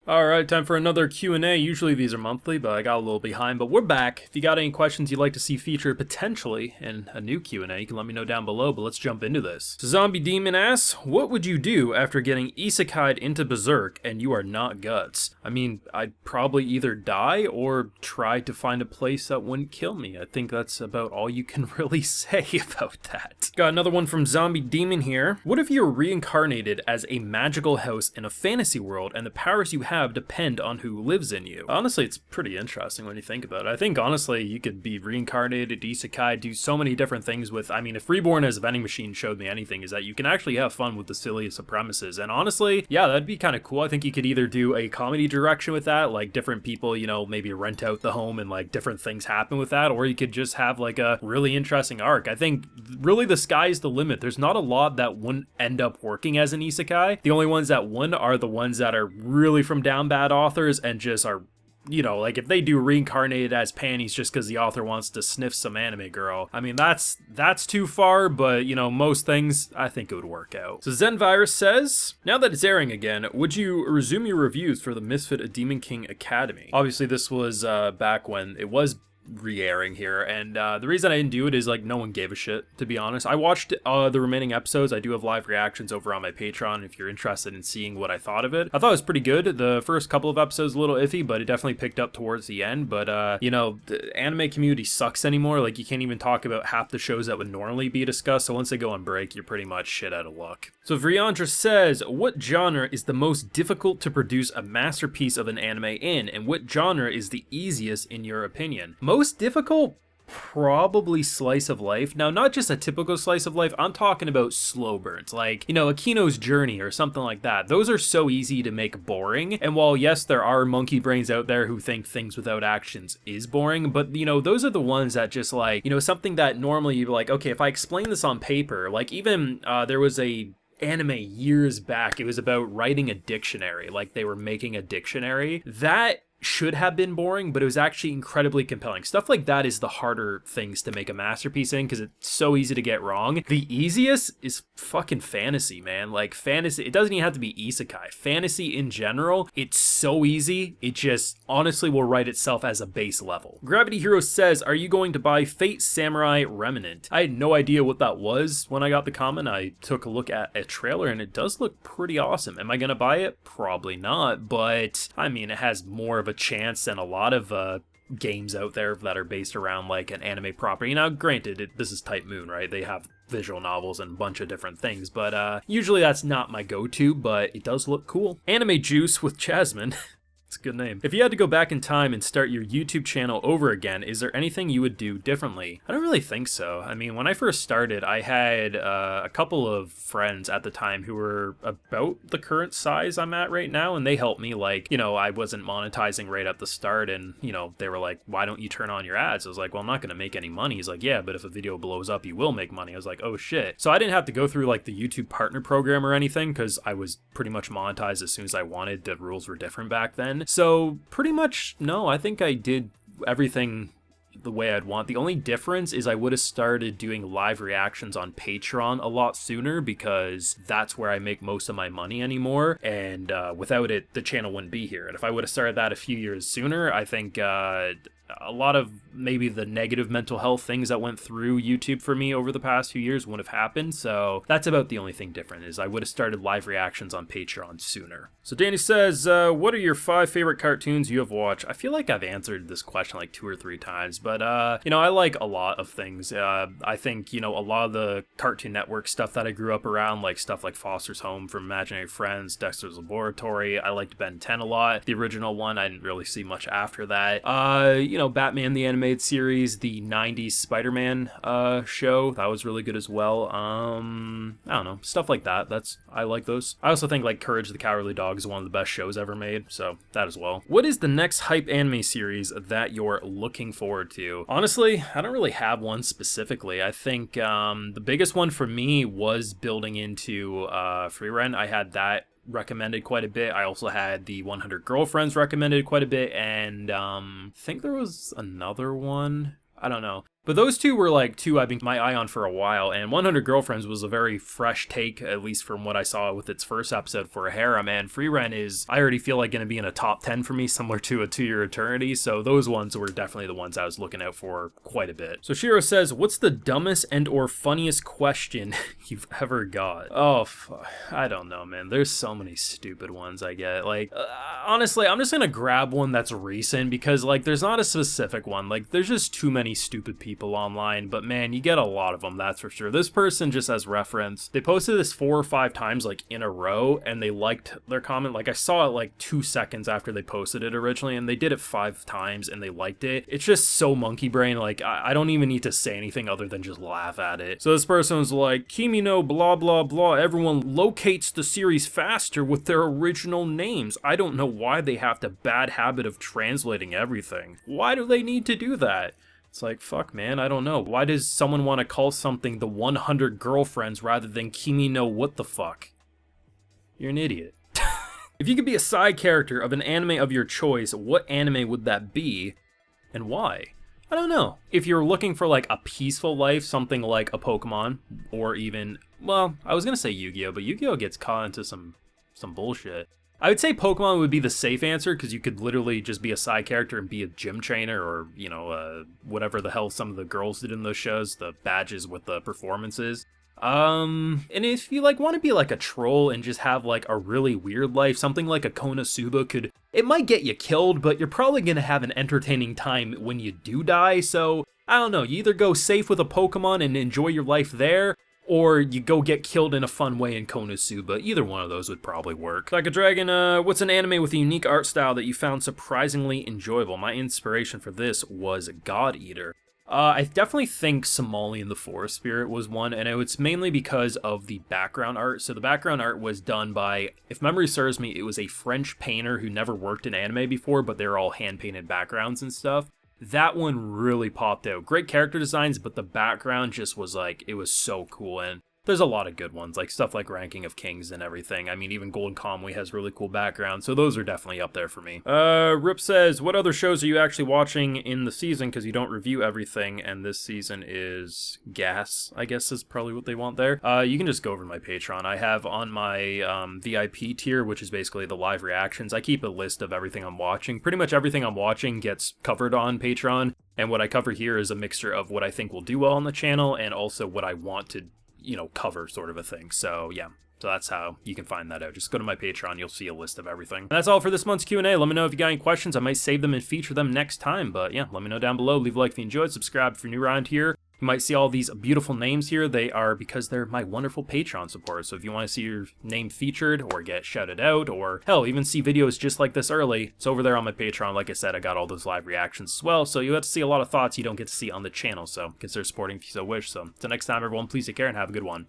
Alright, time for another Q&A. Usually these are monthly, but I got a little behind, but we're back. If you got any questions you'd like to see featured potentially in a new Q&A, you can let me know down below, but let's jump into this. So Zombie Demon asks, what would you do after getting Isekai'd into Berserk and you are not Guts? I mean, I'd probably either die or try to find a place that wouldn't kill me. I think that's about all you can really say about that. Got another one from Zombie Demon here. What if you're reincarnated as a magical house in a fantasy world and the powers you have depend on who lives in you? Honestly, it's pretty interesting when you think about it. I think honestly you could be reincarnated, isekai, do so many different things with, I mean, if Reborn as a vending machine showed me anything, is that you can actually have fun with the silliest of premises. And honestly, yeah, that'd be kind of cool. I think you could either do a comedy direction with that, like different people, you know, maybe rent out the home and like different things happen with that, or you could just have like a really interesting arc. I think really the sky's the limit. There's not a lot that wouldn't end up working as an isekai. The only ones that wouldn't are the ones that are really from down bad authors and just are, you know, like if they do reincarnated as panties just because the author wants to sniff some anime girl. I mean, that's too far, but you know, most things I think it would work out. So Zenvirus says, now that it's airing again, would you resume your reviews for the Misfit, a Demon King Academy? Obviously this was back when it was re-airing here, and the reason I didn't do it is like no one gave a shit, to be honest. I watched the remaining episodes. I do have live reactions over on my Patreon if you're interested in seeing what I thought of it. I thought it was pretty good. The first couple of episodes a little iffy, but it definitely picked up towards the end. But you know, the anime community sucks anymore. Like you can't even talk about half the shows that would normally be discussed, so once they go on break you're pretty much shit out of luck. So Vriandra says, what genre is the most difficult to produce a masterpiece of an anime in, and what genre is the easiest in your opinion? Most difficult? Probably slice of life. Now, not just a typical slice of life, I'm talking about slow burns, like, you know, Akino's Journey or something like that. Those are so easy to make boring, and while yes, there are monkey brains out there who think things without actions is boring, but you know, those are the ones that just like, you know, something that normally you're like, okay, if I explain this on paper, like even there was a anime years back, it was about writing a dictionary, like they were making a dictionary. That should have been boring, but it was actually incredibly compelling. Stuff like that is the harder things to make a masterpiece in because it's so easy to get wrong. The easiest is fucking fantasy, man. Like fantasy, it doesn't even have to be isekai. Fantasy in general, it's so easy. It just honestly will write itself as a base level. Gravity Hero says, are you going to buy Fate Samurai Remnant? I had no idea what that was when I got the comment. I took a look at a trailer and it does look pretty awesome. Am I gonna buy it? Probably not, but I mean, it has more of a chance than a lot of games out there that are based around like an anime property. Now granted, this is Type Moon, right? They have visual novels and a bunch of different things, but usually that's not my go-to, but it does look cool. Anime Juice with Jasmine. It's a good name. If you had to go back in time and start your YouTube channel over again, is there anything you would do differently? I don't really think so. I mean, when I first started, I had a couple of friends at the time who were about the current size I'm at right now, and they helped me. Like, you know, I wasn't monetizing right at the start, and, you know, they were like, why don't you turn on your ads? I was like, well, I'm not going to make any money. He's like, yeah, but if a video blows up, you will make money. I was like, oh shit. So I didn't have to go through like the YouTube partner program or anything, because I was pretty much monetized as soon as I wanted. The rules were different back then. So pretty much, no, I think I did everything the way I'd want. The only difference is I would have started doing live reactions on Patreon a lot sooner, because that's where I make most of my money anymore, and without it the channel wouldn't be here. And if I would have started that a few years sooner, I think a lot of maybe the negative mental health things that went through YouTube for me over the past few years wouldn't have happened. So that's about the only thing different, is I would have started live reactions on Patreon sooner. So Danny says, what are your 5 favorite cartoons you have watched? I feel like I've answered this question like 2 or 3 times, but you know, I like a lot of things. I think, you know, a lot of the Cartoon Network stuff that I grew up around, like stuff like Foster's Home, From Imaginary Friends, Dexter's Laboratory. I liked Ben 10 a lot. The original one, I didn't really see much after that. You know, Batman the Animated Series, the 90s Spider-Man show, that was really good as well. I don't know, stuff like that. I like those. I also think like Courage the Cowardly Dog is one of the best shows ever made, so that as well. What is the next hype anime series that you're looking forward to? Honestly, I don't really have one specifically. I think the biggest one for me was building into Free Rent. I had that recommended quite a bit. I also had the 100 Girlfriends recommended quite a bit, and I think there was another one. I don't know. But those two were like two I've been my eye on for a while, and 100 Girlfriends was a very fresh take, at least from what I saw with its first episode for a harem, and Free Rent is, I already feel like, going to be in a top 10 for me, similar to A 2-Year Eternity, so those ones were definitely the ones I was looking out for quite a bit. So Shiro says, what's the dumbest and or funniest question you've ever got? Oh, I don't know, man. There's so many stupid ones I get. Like, honestly, I'm just going to grab one that's recent, because, like, there's not a specific one. Like, there's just too many stupid people online, but man, you get a lot of them, that's for sure. This person, just as reference, they posted this 4 or 5 times like in a row, and they liked their comment. Like, I saw it like 2 seconds after they posted it originally, and they did it 5 times and they liked it. It's just so monkey brain, like I don't even need to say anything other than just laugh at it. So this person was like, Kimi no blah blah blah, everyone locates the series faster with their original names. I don't know why they have the bad habit of translating everything. Why do they need to do that? It's like, fuck, man, I don't know. Why does someone want to call something the 100 Girlfriends rather than Kimi no what the fuck? You're an idiot. If you could be a side character of an anime of your choice, what anime would that be, and why? I don't know. If you're looking for like a peaceful life, something like a Pokemon, or even, well, I was gonna say Yu-Gi-Oh, but Yu-Gi-Oh gets caught into some bullshit. I would say Pokemon would be the safe answer, because you could literally just be a side character and be a gym trainer, or, you know, whatever the hell some of the girls did in those shows, the badges with the performances. And if you, like, want to be, like, a troll and just have, like, a really weird life, something like a Konosuba it might get you killed, but you're probably gonna have an entertaining time when you do die, so, I don't know, you either go safe with a Pokemon and enjoy your life there, or you go get killed in a fun way in Konosuba. Either one of those would probably work. Like a Dragon, what's an anime with a unique art style that you found surprisingly enjoyable? My inspiration for this was God Eater. I definitely think Somali and the Forest Spirit was one, and it's mainly because of the background art. So the background art was done by, if memory serves me, it was a French painter who never worked in anime before, but they're all hand-painted backgrounds and stuff. That one really popped out. Great character designs, but the background just was like, it was so cool. And there's a lot of good ones, like stuff like Ranking of Kings and everything. I mean, even Golden Kamuy has really cool backgrounds, so those are definitely up there for me. Rip says, what other shows are you actually watching in the season, because you don't review everything, and this season is Gas, I guess is probably what they want there. You can just go over to my Patreon. I have on my VIP tier, which is basically the live reactions, I keep a list of everything I'm watching. Pretty much everything I'm watching gets covered on Patreon, and what I cover here is a mixture of what I think will do well on the channel, and also what I want to, you know, cover, sort of a thing. So yeah, so that's how you can find that out. Just go to my Patreon, you'll see a list of everything. And that's all for this month's Q&A. Let me know if you got any questions. I might save them and feature them next time, but yeah, let me know down below. Leave a like if you enjoyed, subscribe if you're new around here. You might see all these beautiful names here. They are because they're my wonderful Patreon supporters. So if you want to see your name featured or get shouted out, or hell, even see videos just like this early, it's over there on my Patreon. Like I said, I got all those live reactions as well. So you have to see a lot of thoughts you don't get to see on the channel. So consider supporting if you so wish. So until next time, everyone, please take care and have a good one.